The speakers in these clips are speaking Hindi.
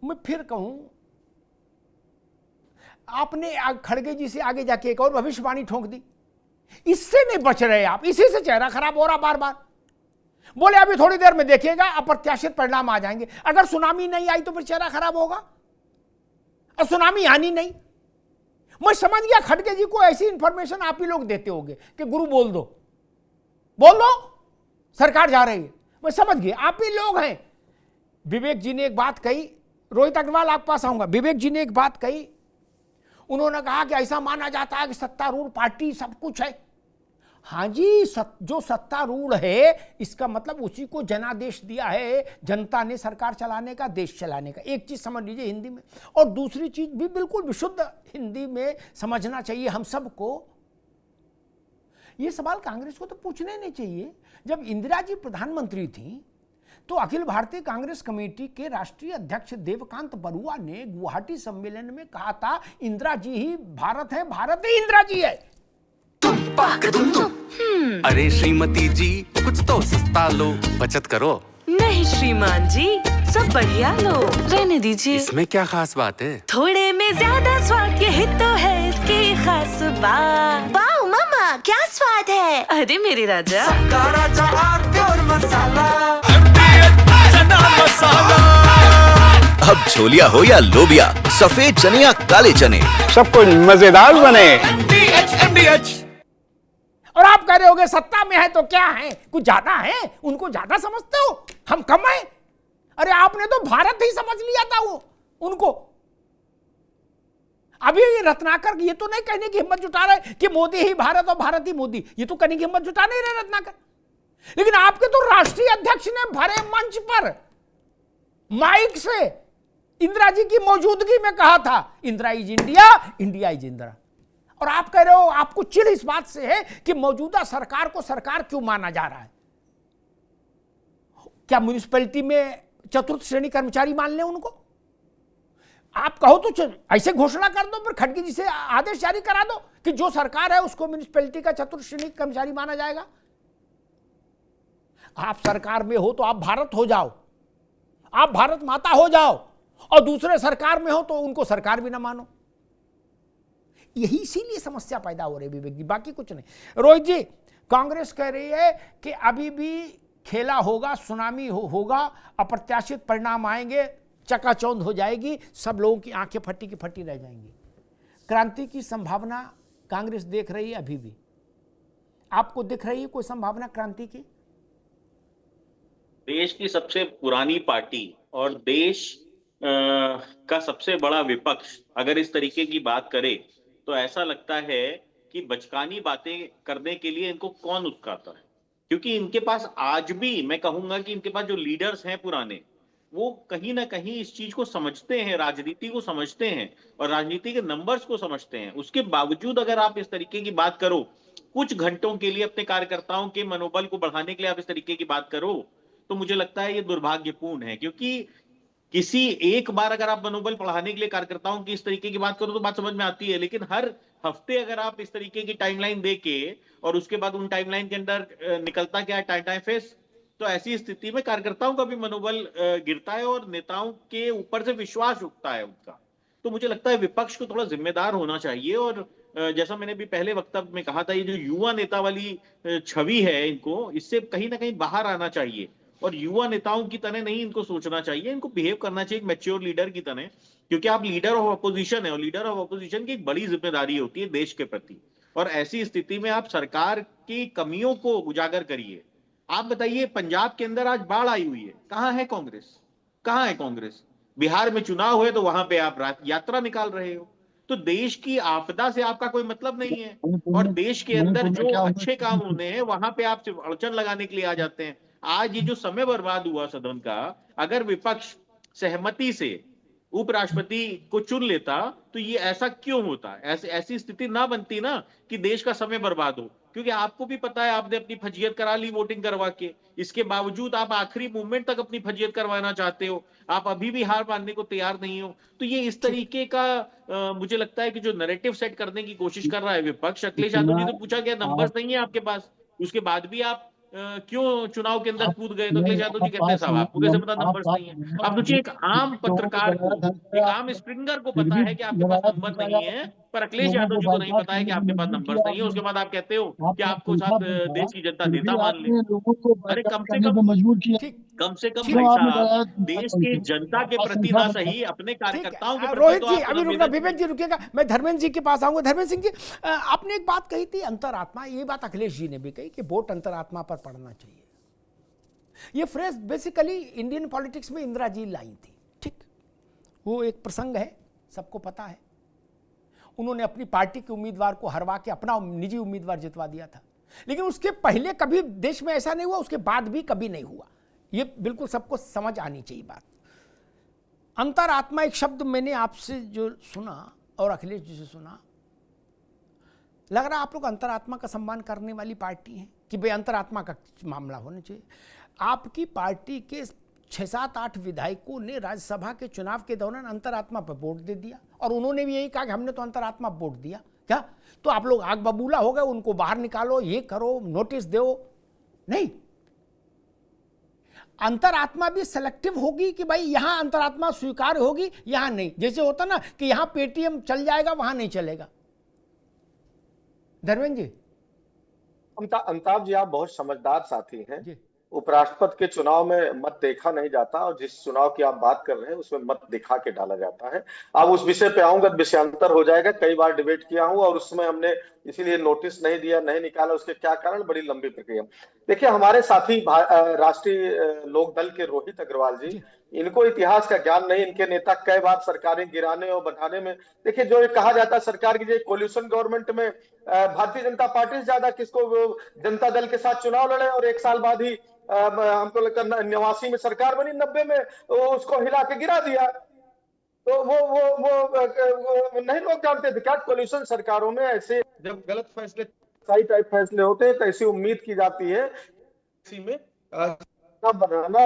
मैं फिर कहूं, आपने खड़गे जी से आगे जाके एक और भविष्यवाणी ठोक दी। इससे नहीं बच रहे आप, इसी से चेहरा खराब हो रहा बार बार। बोले अभी थोड़ी देर में देखिएगा अप्रत्याशित परिणाम आ जाएंगे। अगर सुनामी नहीं आई तो फिर चेहरा खराब होगा, और सुनामी आनी नहीं। मैं समझ गया खड़गे जी को ऐसी इंफॉर्मेशन आप ही लोग देते होंगे कि गुरु बोल दो सरकार जा रही है। मैं समझ गया आप ही लोग हैं। विवेक जी ने एक बात कही, रोहित अग्रवाल आपके पास आऊंगा। विवेक जी ने एक बात कही, उन्होंने कहा कि ऐसा माना जाता है कि सत्तारूढ़ पार्टी सब कुछ है। हाँ जी, जो सत्तारूढ़ है इसका मतलब उसी को जनादेश दिया है जनता ने सरकार चलाने का, देश चलाने का। एक चीज समझ लीजिए हिंदी में, और दूसरी चीज भी बिल्कुल विशुद्ध हिंदी में समझना चाहिए हम सबको। ये सवाल कांग्रेस को तो पूछने नहीं चाहिए। जब इंदिरा जी प्रधानमंत्री थी तो अखिल भारतीय कांग्रेस कमेटी के राष्ट्रीय अध्यक्ष देवकांत बरुआ ने गुवाहाटी सम्मेलन में कहा था इंदिरा जी ही भारत है, भारत ही इंदिरा जी है। अरे श्रीमती जी कुछ तो सस्ता लो, बचत करो। नहीं श्रीमान जी, सब बढ़िया लो, रहने दीजिए। इसमें क्या खास बात है? थोड़े में ज्यादा स्वाद, यही तो है इसकी खास बात। वाओ मामा, क्या स्वाद है। अरे मेरे राजा, राजा और मसाला। अब छोलिया हो या लोबिया, सफेद चने या काले चने, सबको मजेदार बने। और आप कह रहे होगे सत्ता में है तो क्या है, कुछ ज्यादा है, उनको ज्यादा समझते हो, हम कम है। अरे आपने तो भारत ही समझ लिया था वो उनको। अभी ये रत्नाकर ये तो नहीं कहने की हिम्मत जुटा रहे कि मोदी ही भारत और भारत ही मोदी, ये तो कहने की हिम्मत जुटा नहीं रहे रत्नाकर। लेकिन आपके तो राष्ट्रीय अध्यक्ष ने भरे मंच पर माइक से इंदिरा जी की मौजूदगी में कहा था Indira is India, India is Indira. और आप कह रहे हो आपको चिढ़ इस बात से है कि मौजूदा सरकार को सरकार क्यों माना जा रहा है। क्या म्युनिसिपैलिटी में चतुर्थ श्रेणी कर्मचारी मान लें उनको? आप कहो तो ऐसे घोषणा कर दो, फिर खड़गे जी से आदेश जारी करा दो कि जो सरकार है उसको म्युनिसिपैलिटी का चतुर्थ श्रेणी कर्मचारी माना जाएगा। आप सरकार में हो तो आप भारत हो जाओ, आप भारत माता हो जाओ, और दूसरे सरकार में हो तो उनको सरकार भी ना मानो। यही इसीलिए समस्या पैदा हो रही है विवेक जी, बाकी कुछ नहीं। रोहित जी, कांग्रेस कह रही है कि अभी भी खेला होगा, सुनामी होगा, अप्रत्याशित परिणाम आएंगे, चकाचौंध हो जाएगी, सब लोगों की आंखें फटी की फटी रह जाएंगी। क्रांति की संभावना कांग्रेस देख रही है अभी भी। आपको दिख रही है कोई संभावना क्रांति की? देश की सबसे पुरानी पार्टी और देश का सबसे बड़ा विपक्ष अगर इस तरीके की बात करे तो ऐसा लगता है कि बचकानी बातें करने के लिए इनको कौन उकसाता है। क्योंकि इनके पास आज भी, मैं कहूंगा कि इनके पास जो लीडर्स हैं पुराने, वो कहीं ना कहीं इस चीज को समझते हैं, राजनीति को समझते हैं और राजनीति के नंबर्स को समझते हैं। उसके बावजूद अगर आप इस तरीके की बात करो, कुछ घंटों के लिए अपने कार्यकर्ताओं के मनोबल को बढ़ाने के लिए आप इस तरीके की बात करो, तो मुझे लगता है ये दुर्भाग्यपूर्ण है। क्योंकि किसी एक बार अगर आप मनोबल बढ़ाने के लिए कार्यकर्ताओं की इस तरीके की बात करो तो बात समझ में आती है, लेकिन हर हफ्ते अगर आप इस तरीके की टाइमलाइन दे के और उसके बाद उन टाइमलाइन के अंदर निकलता क्या है, टाइम फेस, तो ऐसी स्थिति में कार्यकर्ताओं का भी मनोबल गिरता है और नेताओं के ऊपर से विश्वास उठता है उनका। तो मुझे लगता है विपक्ष को थोड़ा जिम्मेदार होना चाहिए। और जैसा मैंने भी पहले वक्तव्य में कहा था, ये जो युवा नेता वाली छवि है, इनको इससे कहीं ना कहीं बाहर आना चाहिए और युवा नेताओं की तरह नहीं इनको सोचना चाहिए, इनको बिहेव करना चाहिए एक मैच्योर लीडर की तरह। क्योंकि आप लीडर ऑफ अपोजिशन है और लीडर ऑफ अपोजिशन की एक बड़ी जिम्मेदारी होती है देश के प्रति। और ऐसी स्थिति में आप सरकार की कमियों को उजागर करिए। आप बताइए, पंजाब के अंदर आज बाढ़ आई हुई है, कहां है कांग्रेस? कहां है कांग्रेस? बिहार में चुनाव हुए तो वहां पे आप यात्रा निकाल रहे हो। तो देश की आपदा से आपका कोई मतलब नहीं है, और देश के अंदर जो अच्छे काम होने हैं वहां पे आप सिर्फ अड़चन लगाने के लिए आ जाते हैं। आज ये जो समय बर्बाद हुआ सदन का, अगर विपक्ष सहमति से उपराष्ट्रपति को चुन लेता तो ये ऐसा क्यों होता? ऐसी स्थिति ना बनती ना कि देश का समय बर्बाद हो। क्योंकि आपको भी पता है, आपने अपनी फजीयत करा ली वोटिंग करवा के, इसके बावजूद आप आखिरी मूवमेंट तक अपनी फजीयत करवाना चाहते हो, आप अभी भी हार मानने को तैयार नहीं हो। तो ये इस तरीके का मुझे लगता है कि जो नैरेटिव सेट करने की कोशिश कर रहा है विपक्ष। अखिलेश यादव जी से पूछा गया, नंबर्स नहीं है आपके पास, उसके बाद भी आप क्यों चुनाव के अंदर कूद गए? तो अखिलेश यादव जी कहते हैं साहब आपको कैसे पता नंबर्स नहीं है? अब सोचिए एक आम पत्रकार को, एक आम स्प्रिंगर को पता है कि आपके पास नंबर नहीं है, पर अखिलेश यादव जी को नहीं पता है कि आपके पास नंबर्स नहीं है। उसके बाद आप कहते हो कि आपको साथ देश की जनता नेता मान ले। अरे कम से कम भाई साहब देश की जनता के प्रति ना सही अपने कार्यकर्ताओं के प्रति रोहित तो जी आप अभी रुकना, विवेक जी रुकिएगा, मैं धर्मेंद्र जी के पास आऊंगा। धर्मेंद्र सिंह जी, आपने एक बात कही थी अंतरात्मा, ये बात अखिलेश जी ने भी कही कि वोट अंतरात्मा पर पड़ना चाहिए। ये फ्रेज बेसिकली इंडियन पॉलिटिक्स में इंदिरा जी लाई थी, ठीक, वो एक प्रसंग है, सबको पता है। उन्होंने अपनी पार्टी के उम्मीदवार को हरवा के अपना निजी उम्मीदवार जितवा दिया था, लेकिन उसके पहले कभी देश में ऐसा नहीं हुआ, उसके बाद भी कभी नहीं हुआ। ये बिल्कुल सबको समझ आनी चाहिए बात। अंतरात्मा एक शब्द मैंने आपसे जो सुना और अखिलेश जी से सुना, लग रहा है आप लोग अंतरात्मा का सम्मान करने वाली पार्टी हैं कि भाई अंतरात्मा का मामला होना चाहिए। आपकी पार्टी के 6-7-8 विधायकों ने राज्यसभा के चुनाव के दौरान अंतरात्मा पर वोट दे दिया और उन्होंने भी यही कहा कि हमने तो अंतरात्मा वोट दिया। क्या तो आप लोग आग बबूला हो गए, उनको बाहर निकालो, ये करो, नोटिस दो? नहीं, अंतरात्मा भी सेलेक्टिव होगी कि भाई यहां अंतरात्मा स्वीकार होगी, यहां नहीं। जैसे होता ना कि यहां पेटीएम चल जाएगा, वहां नहीं चलेगा। धर्मेंद्र जी। अमिताभ जी, आप बहुत समझदार साथी हैं। उपराष्ट्रपति के चुनाव में मत देखा नहीं जाता और जिस चुनाव की आप बात कर रहे हैं उसमें मत दिखा के डाला जाता है। अब उस विषय पे आऊंगा, विषयांतर हो जाएगा। कई बार डिबेट किया हूं और उसमें हमने इसीलिए नोटिस नहीं दिया, नहीं निकाला, उसके क्या कारण, बड़ी लंबी प्रक्रिया। देखिए, हमारे साथी राष्ट्रीय लोक दल के रोहित अग्रवाल जी, इनको इतिहास का ज्ञान नहीं। इनके नेता कई बार सरकारें गिराने और बढ़ाने में, देखिए जो कहा जाता है सरकार की कोलिशन गवर्नमेंट में भारतीय जनता पार्टी से ज्यादा किसको जनता दल के साथ चुनाव लड़े और 1 साल बाद ही हमको लगता है 89 में सरकार बनी, 90 में उसको हिला के गिरा दिया। तो वो नहीं लोग जानते थे क्या कोलिशन सरकारों में ऐसे जब गलत फैसले, सही टाइप फैसले होते हैं तो ऐसी उम्मीद की जाती है इसी में बनाना,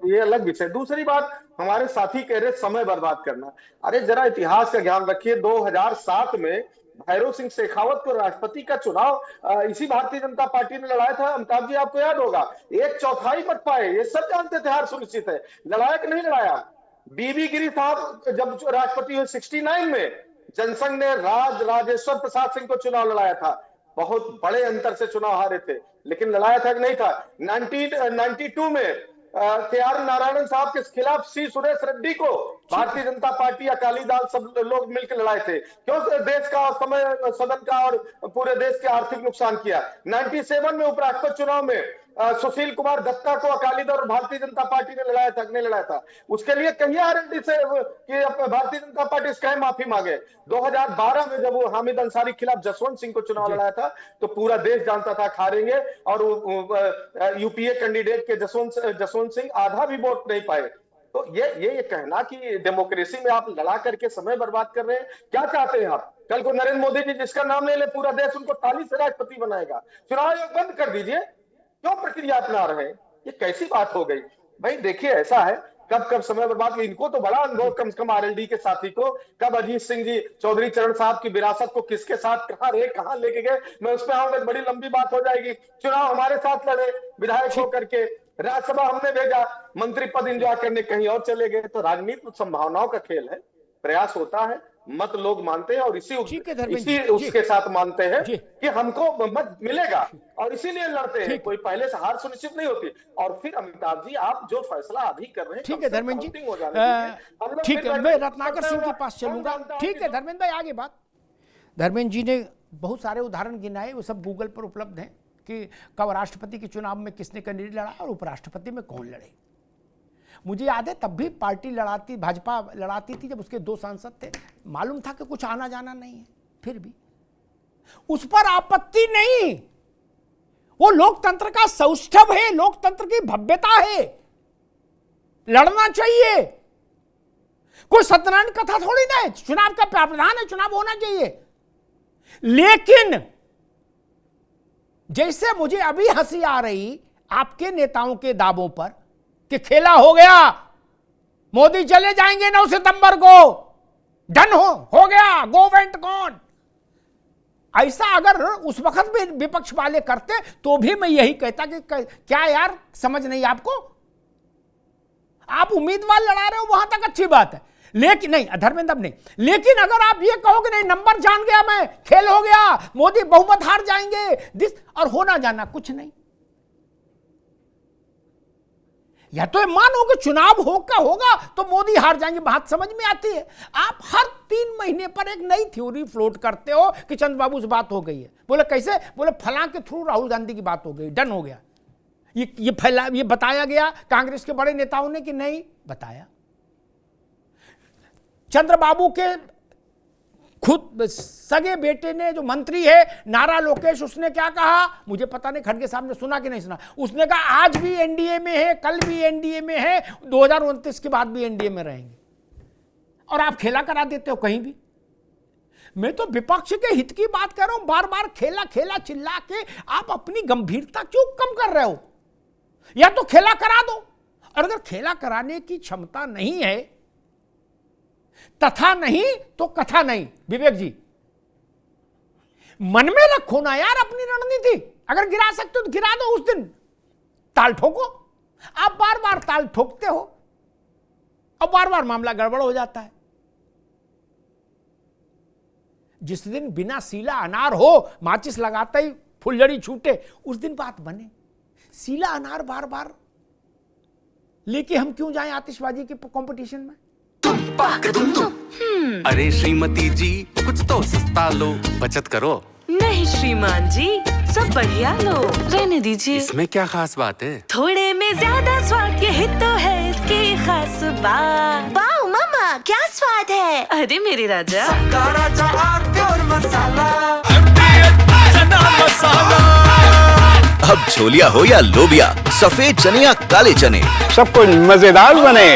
ये अलग विषय। दूसरी बात, हमारे साथी कह रहे समय बर्बाद करना। अरे जरा इतिहास का ज्ञान रखिए। 2007 में भैरव सिंह शेखावत को राष्ट्रपति का चुनाव इसी भारतीय जनता पार्टी ने लड़ाया था। अमिताभ जी, आपको याद होगा, 1/4 मत पाए, ये सब जानते थे, हार सुनिश्चित है। लड़ाया कि नहीं लड़ाया? बीबी गिरी साहब जब राष्ट्रपति हुए 69 में, जनसंघ ने राजेश्वर प्रसाद सिंह को चुनाव लड़ाया था, बहुत बड़े अंतर से चुनाव हारे थे, लेकिन लड़ाया था कि नहीं था? 1992 में KR नारायणन साहब के खिलाफ C सुरेश रेड्डी को भारतीय जनता पार्टी, अकाली दल सब लोग मिलकर लड़ाए थे। क्यों? देश का समय, सदन का और पूरे देश के आर्थिक नुकसान किया। 97 में उपराष्ट्रपति चुनाव में सुशील कुमार दत्ता को अकाली दल और भारतीय जनता पार्टी ने लड़ाया था, नहीं लड़ाया था? उसके लिए कहिए RND से कि भारतीय जनता पार्टी इसका माफी मांगे। 2012 में जब वो हामिद अंसारी के खिलाफ जसवंत सिंह को चुनाव लड़ाया था तो पूरा देश जानता था हारेंगे, और UPA कैंडिडेट के जसवंत सिंह आधा भी वोट नहीं पाए। तो ये कहना कि डेमोक्रेसी में आप लड़ा करके समय बर्बाद कर रहे हैं, क्या चाहते हैं आप? कल को नरेंद्र मोदी जी जिसका नाम ले ले, पूरा देश उनको ताली से राष्ट्रपति बनाएगा। चुनाव आयोग बंद कर दीजिए, क्यों प्रक्रिया अपना रहे हैं? ये कैसी बात हो गई भाई? देखिए, ऐसा है, कब समय बर्बाद। इनको तो बड़ा अनुभव, कम से कम RLD के साथी को, कब अजीत सिंह जी, चौधरी चरण साहब की विरासत को किसके साथ कहां रहे, कहां लेके गए, मैं उस पर आऊंगा, बड़ी लंबी बात हो जाएगी। चुनाव हमारे साथ लड़े विधायक होकर के, राज्यसभा हमने भेजा, मंत्री पद एंजॉय करने कहीं और चले गए। तो राजनीति संभावनाओं का खेल है, प्रयास होता है, मत लोग मानते हैं और इसी उसके साथ मानते हैं कि हमको मत मिलेगा और इसीलिए लड़ते हैं। कोई पहले से हार सुनिश्चित नहीं होती। और फिर अमिताभ जी, आप जो फैसला अभी कर रहे हैं, ठीक है धर्मेंद्र जी, ठीक है, मैं रत्नाकर सिंह के पास चलूंगा। ठीक है धर्मेंद्र भाई, आगे बात। धर्मेंद्र जी ने बहुत सारे उदाहरण गिनाए, वो सब गूगल पर उपलब्ध हैं कि कब राष्ट्रपति के चुनाव में किसने कैंडिडेट लड़ा और उपराष्ट्रपति में कौन लड़े। मुझे याद है तब भी पार्टी लड़ाती, भाजपा लड़ाती थी जब उसके 2 सांसद थे, मालूम था कि कुछ आना जाना नहीं है, फिर भी उस पर आपत्ति नहीं। वो लोकतंत्र का सौष्ठव है, लोकतंत्र की भव्यता है, लड़ना चाहिए। कोई सत्यनारायण कथा थोड़ी ना है, चुनाव का प्रावधान है, चुनाव होना चाहिए। लेकिन जैसे मुझे अभी हंसी आ रही आपके नेताओं के दावों पर कि खेला हो गया, मोदी चले जाएंगे 9 सितंबर को, डन हो गया, गो वेंट गॉन। ऐसा अगर उस वक्त भी विपक्ष वाले करते तो भी मैं यही कहता कि क्या यार समझ नहीं आपको, आप उम्मीदवार लड़ा रहे हो वहां तक अच्छी बात है, लेकिन नहीं धर्मेंद्र अब नहीं, लेकिन अगर आप ये कहो कि नहीं नंबर जान गया मैं, खेल हो गया, मोदी बहुमत हार जाएंगे, दिस और होना जाना कुछ नहीं, या तो मानो कि चुनाव होगा तो मोदी हार जाएंगे, बात समझ में आती है। आप हर 3 महीने पर एक नई थ्योरी फ्लोट करते हो कि चंद्रबाबू से बात हो गई है, बोले कैसे, बोले फलां के थ्रू राहुल गांधी की बात हो गई, डन हो गया, ये बताया गया कांग्रेस के बड़े नेताओं ने कि नहीं बताया। चंद्रबाबू के खुद सगे बेटे ने जो मंत्री है नारा लोकेश, उसने क्या कहा मुझे पता नहीं, खड़गे साहब ने सुना कि नहीं सुना, उसने कहा आज भी एनडीए में है, कल भी एनडीए में है, 2029 के बाद भी एनडीए में रहेंगे, और आप खेला करा देते हो कहीं भी। मैं तो विपक्ष के हित की बात कर रहा हूं, बार बार खेला खेला चिल्ला के आप अपनी गंभीरता क्यों कम कर रहे हो, या तो खेला करा दो, और अगर खेला कराने की क्षमता नहीं है, तथा नहीं तो कथा नहीं, विवेक जी मन में रखो ना यार अपनी रणनीति, अगर गिरा सकते हो तो गिरा दो, उस दिन ताल ठोको, आप बार बार ताल ठोकते हो और बार बार मामला गड़बड़ हो जाता है। जिस दिन बिना सीला अनार हो, माचिस लगाता ही फुलझड़ी छूटे, उस दिन बात बने। सीला अनार बार बार लेके हम क्यों जाएं आतिशबाजी के कंपटीशन में। अरे श्रीमती जी कुछ तो सस्ता लो, बचत करो। नहीं श्रीमान जी, सब बढ़िया लो, रहने दीजिए। इसमें क्या खास बात है, थोड़े में ज्यादा स्वाद, यही तो है इसकी खास बात। वाह मामा क्या स्वाद है। अरे मेरे राजा, अब छोलिया हो या लोबिया, सफेद चने या काले चने, सब कुछ मजेदार बने।